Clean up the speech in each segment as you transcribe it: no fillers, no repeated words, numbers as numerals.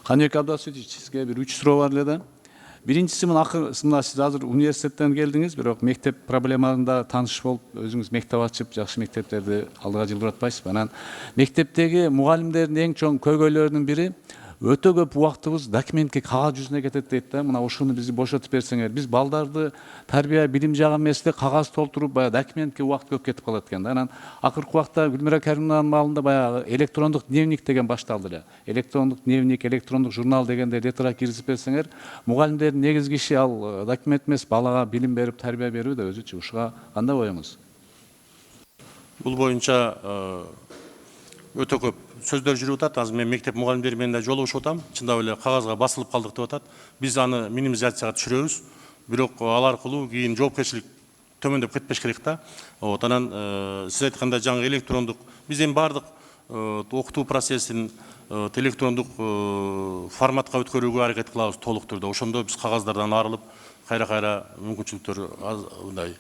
Каныбек Абдасович, сизге бир 3 суроо бар эле да. Биринчиси мына сиз азыр университеттен келдиңиз, бирок мектеп проблемаларында тааныш болуп, өзүңүз мектеп ачып, жакшы мектептерди алдыга жылдырып атпайсызбы? Анан мектептеги мугалимдердин эң чоң көйгөйлөрүнүн бири өтө көп убактыбыз документке, кагаз жүзүнө кетет дейт да. Мына ушуну бизди бошотуп берсеңер, биз балдарды тарбия билим жагы эмес эле кагаз толтуруп, баягы документке убакыт көп кетип калат экен да. Анан акыркы убакта Гүлмира Каримованын маалында баягы электрондук дневник деген башталды эле. Электрондук дневник, электрондук журнал дегенде летра киргизип берсеңер, мугалимдердин негизги иши ал документ эмес, балага билим берип, тарбия берүү да өзүчү. Ушуга кандай оюңуз? Бул боюнча өтө көп сөздөр жүрүп атат. Азыр мен мектеп мугалимдери менен да жолугушуп атам. Чындап эле кагазга басылып калдык деп атат. Биз аны минимизацияга түшүрөбүз. Бирок ал аркылуу кийин жоопкерчилик төмөндөп кетпеш керек да. Анан сиз айткандай жаңы электрондук биз эми бардык окутуу процессин электрондук форматка өткөрүүгө аракет кылабыз толук түрдө. Ошондо биз кагаздардан арылып, кайра мүмкүнчүлүктөр мындай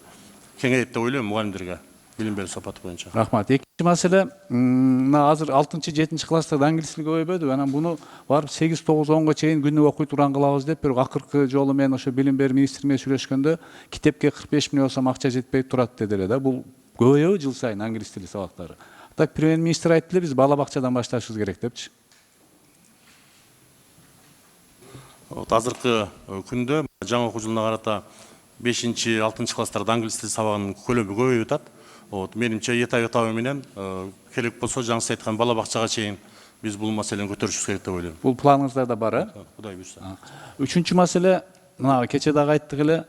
кеңейет деп ойлойм мугалимдерге. Билим берүү сапаты боюнча. Рахмат. Экинчи маселе, мына азыр 6-7 класстарда англис тили көбөйбөдүбү? Анан буну барып 8-9-10го чейин күнү окуй турган кылабыз деп, бирок акыркы жолу мен ошо билим берүү министри менен сүйлөшкөндө китепке 45 миң болсом акча жетпей турат деди эле да. Бул көбөйөбү жыл сайын англис тили сабактары? Так премьер-министр айтты эле, биз бала бакчадан башташыбыз керек депчи. Азыркы күндө жаңы окуу жылына карата 5-6 класстарда англис тили сабагынын көлөмү көбөйүп атат. Менимче этабы менен керек болсо жаңы сиз айткан бала бакчага чейин биз бул маселени көтөрүшүбүз керек деп ойлойм. Бул планыңыздарда бар, э? Кудай буйрса. Үчүнчү маселе, мына кече дагы айттык эле,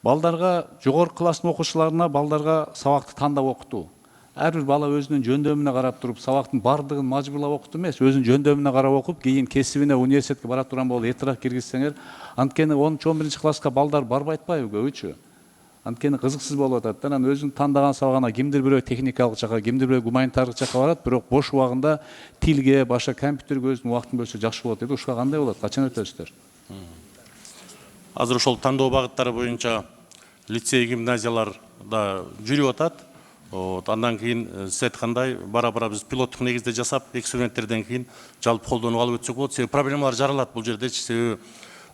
балдарга, жогорку класстын окуучуларына балдарга сабакты тандап окутуу. Ар бир бала өзүнүн жөндөмүнө карап туруп, сабактын бардыгын мажбурлап окутуу эмес, өзүнүн жөндөмүнө карап окуп, кийин кесибине, университетке бара турган болуп эртерээк киргизсеңер, анткени 10-11 класска балдар барбай атпайбы көбүчү? Анткени кызыксыз болуп атат. Анан өзүнүн тандаган сабагына кимдир бирөө техникалык жака, кимдир бирөө гуманитардык жака барат, бирок бош убагында тилге, башка компьютерге өзүнүн убактын бөлсө жакшы болот дейт. Ушуга кандай болот? Качан өтөсүздөр? Азыр ошол тандоо багыттары боюнча лицей, гимназияларда жүрүп атат. Андан кийин сиз айткандай бара биз пилоттук негизде жасап, эксперименттерден кийин жалпы колдонууга алып өтсөк болот. Себеби проблемалар жаралат бул жердечи. Себеби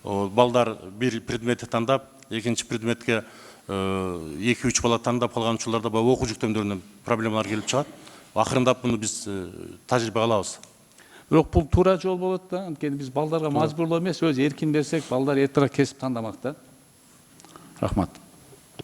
балдар бир предметти тандап, экинчи предметке 2-3 бала тандап калган учурларда окуу жүктөмдөрүнөн проблемалар келип чыгат. Акырындап муну биз тажрыйбага алабыз. Бирок бул туура жол болот да. Анткени биз балдарга мажбурлоо эмес, өз эркин берсек, балдар эртерээк кесип тандамак да. Рахмат.